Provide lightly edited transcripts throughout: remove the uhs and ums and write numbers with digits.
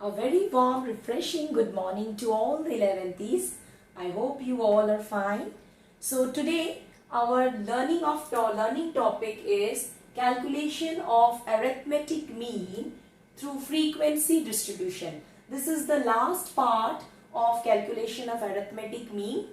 A very warm, refreshing good morning to all the 11th. I hope you all are fine. So today our learning topic is calculation of arithmetic mean through frequency distribution. This is the last part of calculation of arithmetic mean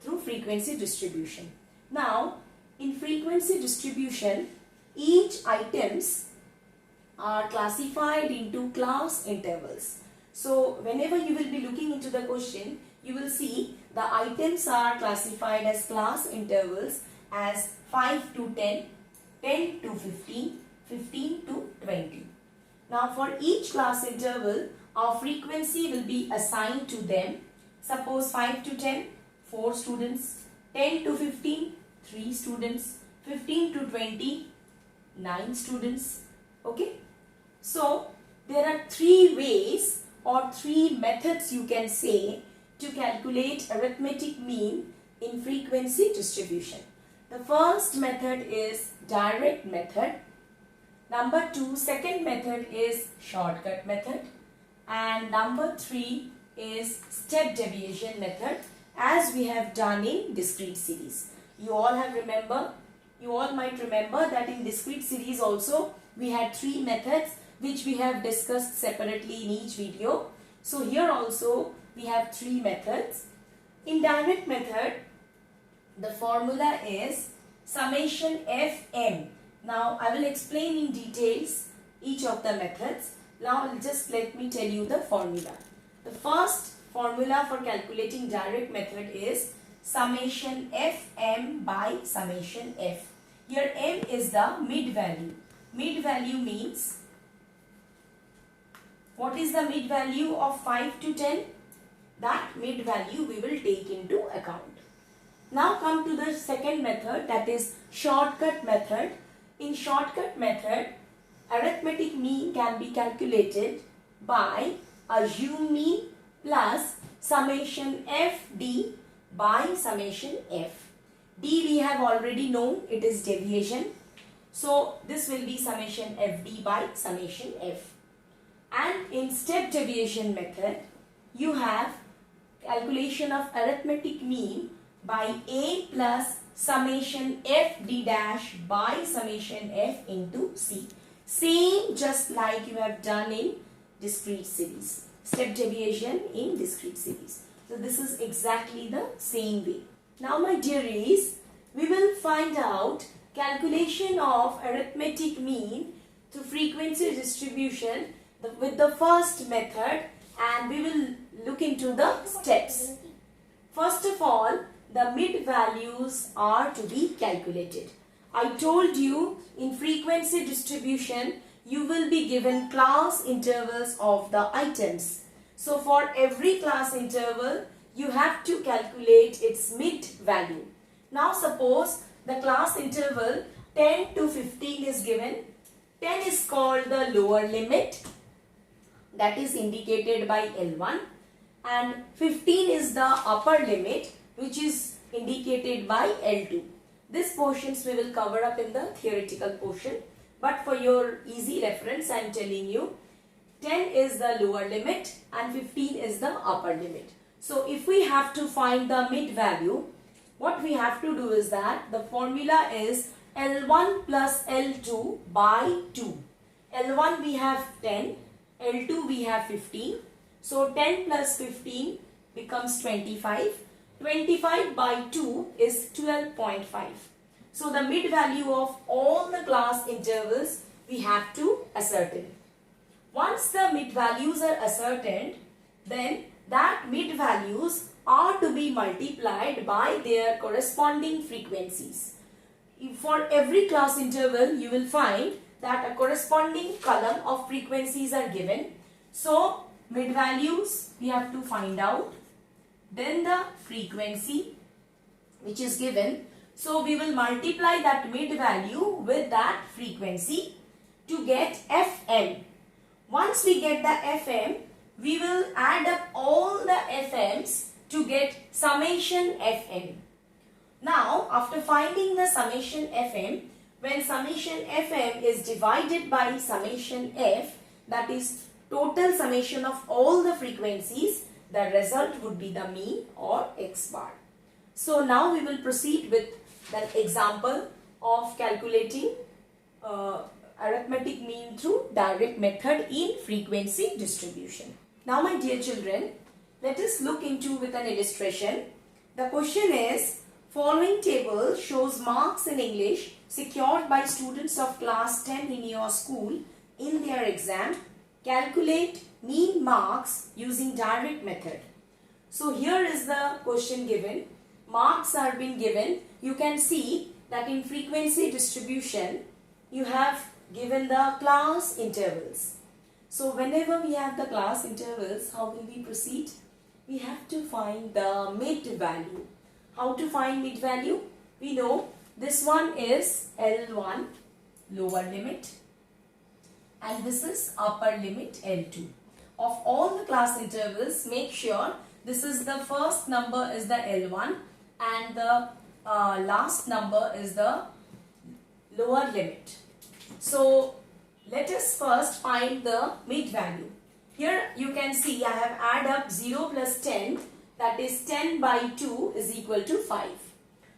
through frequency distribution. Now in frequency distribution, each items are classified into class intervals. So whenever you will be looking into the question, you will see the items are classified as class intervals as 5 to 10, 10 to 15, 15 to 20. Now for each class interval, our frequency will be assigned to them. Suppose 5 to 10, 4 students, 10 to 15, 3 students, 15 to 20, 9 students. Okay. So there are three ways or three methods you can say to calculate arithmetic mean in frequency distribution. The first method is direct method. Number two, second method is shortcut method. And number three is step deviation method, as we have done in discrete series. You all might remember that in discrete series also we had three methods which we have discussed separately in each video. So here also we have three methods. In direct method, the formula is summation Fm. Now I will explain in details each of the methods. Now just let me tell you the formula. The first formula for calculating direct method is summation Fm by summation F. Here m is the mid value. Mid value means, what is the mid value of 5 to 10? That mid value we will take into account. Now come to the second method, that is shortcut method. In shortcut method, arithmetic mean can be calculated by assumed mean plus summation Fd by summation F. D we have already known, it is deviation. So this will be summation Fd by summation F. And in step deviation method, you have calculation of arithmetic mean by A plus summation Fd dash by summation F into C. Same just like you have done in discrete series. Step deviation in discrete series. So this is exactly the same way. Now my dearies, we will find out calculation of arithmetic mean through frequency distribution with the first method, and we will look into the steps. First of all, the mid values are to be calculated. I told you in frequency distribution you will be given class intervals of the items. So for every class interval you have to calculate its mid value. Now suppose the class interval 10 to 15 is given. 10 is called the lower limit, that is indicated by L1, and 15 is the upper limit, which is indicated by L2. These portions we will cover up in the theoretical portion, but for your easy reference I am telling you 10 is the lower limit and 15 is the upper limit. So if we have to find the mid value, what we have to do is that the formula is L1 plus L2 by 2. L1 we have 10, L2 we have 15. So 10 plus 15 becomes 25. 25 by 2 is 12.5. So the mid value of all the class intervals we have to ascertain. Once the mid values are ascertained, then that mid values are to be multiplied by their corresponding frequencies. For every class interval you will find that a corresponding column of frequencies are given. So mid values we have to find out, then the frequency which is given. So we will multiply that mid value with that frequency to get Fm. Once we get the Fm, we will add up all the Fms to get summation Fm. Now after finding the summation Fm, when summation Fm is divided by summation F, that is total summation of all the frequencies, the result would be the mean or x bar. So now we will proceed with the example of calculating arithmetic mean through direct method in frequency distribution. Now my dear children, let us look into with an illustration. The question is, following table shows marks in English secured by students of class 10 in your school in their exam. Calculate mean marks using direct method. So here is the question given. Marks are being given. You can see that in frequency distribution, you have given the class intervals. So whenever we have the class intervals, how will we proceed? We have to find the mid value. How to find mid value? We know this one is L1, lower limit, and this is upper limit L2. Of all the class intervals, make sure this is the first number is the L1 and the last number is the lower limit. So let us first find the mid value. Here you can see I have add up 0 plus 10, that is 10 by 2 is equal to 5.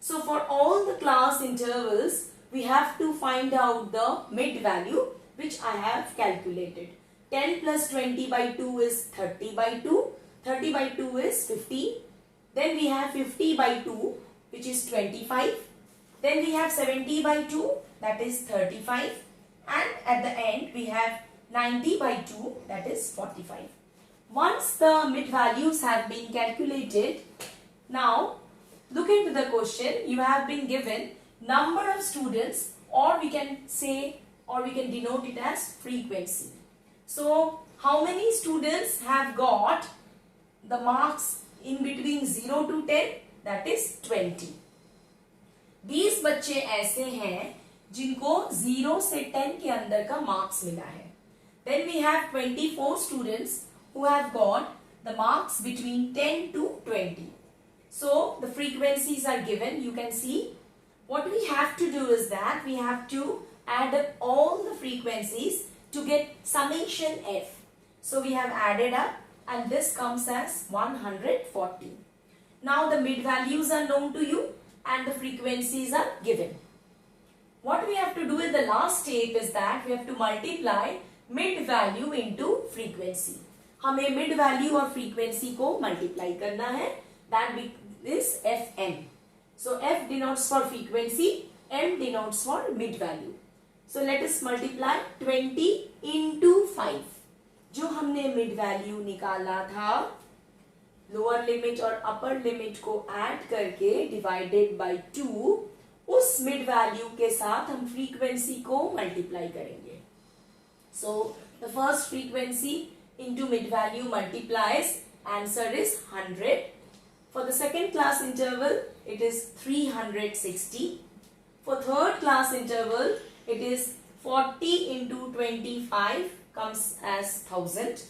So for all the class intervals, we have to find out the mid value which I have calculated. 10 plus 20 by 2 is 30 by 2. 30 by 2 is 50. Then we have 50 by 2 which is 25. Then we have 70 by 2, that is 35. And at the end we have 90 by 2, that is 45. Once the mid values have been calculated, now look into the question. You have been given number of students, or we can say, or we can denote it as frequency. So how many students have got the marks in between 0 to 10? That is 20. 20 बच्चे ऐसे हैं जिनको 0 से 10 के अंदर का marks मिला है. Then we have 24 students who have got the marks between 10 to 20. So the frequencies are given. You can see what we have to do is that we have to add up all the frequencies to get summation f. So we have added up and this comes as 140. Now the mid values are known to you and the frequencies are given. What we have to do in the last step is that we have to multiply mid value into frequency. हमें mid value और frequency को multiply करना है. That is Fm. So F denotes for frequency, M denotes for mid value. So let us multiply 20 into 5. जो हमने mid value निकाला था, lower limit और upper limit को add करके divided by 2, उस mid value के साथ हम frequency को multiply करेंगे. So the first frequency into mid value multiplies, answer is 100. For the second class interval, it is 360. For third class interval, it is 40 into 25 comes as 1000.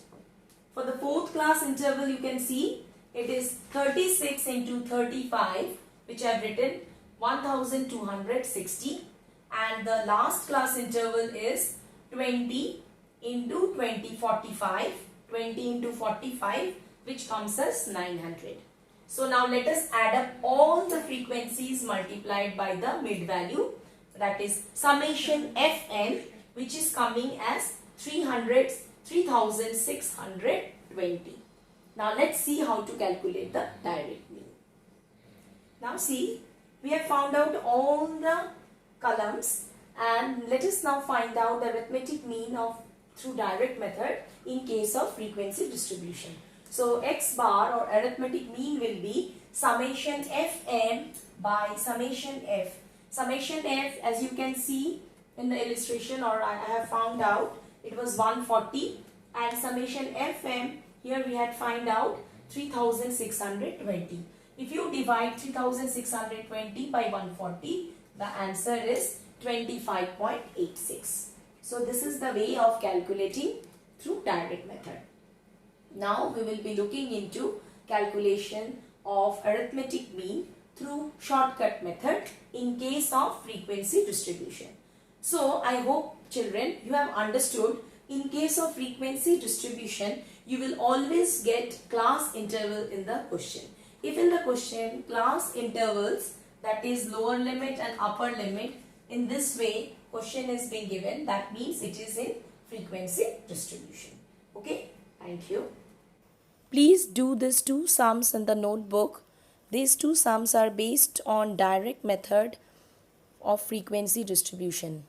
For the fourth class interval, you can see it is 36 into 35, which I have written 1260. And the last class interval is 20 into 45, 20 into 45, which comes as 900. So now let us add up all the frequencies multiplied by the mid value, that is summation Fn, which is coming as 3620. Now let's see how to calculate the direct mean. Now see, we have found out all the columns, and let us now find out the arithmetic mean of through direct method in case of frequency distribution. So x bar or arithmetic mean will be summation Fm by summation F. Summation F, as you can see in the illustration, or I have found out, it was 140, and summation Fm, here we had find out 3620. If you divide 3620 by 140, the answer is 25.86. So this is the way of calculating through direct method. Now we will be looking into calculation of arithmetic mean through shortcut method in case of frequency distribution. So I hope children you have understood In case of frequency distribution, you will always get class interval in the question. If in the question class intervals, that is lower limit and upper limit, in this way question is being given, that means it is in frequency distribution. Okay, thank you. Please do these two sums in the notebook. These two sums are based on direct method of frequency distribution.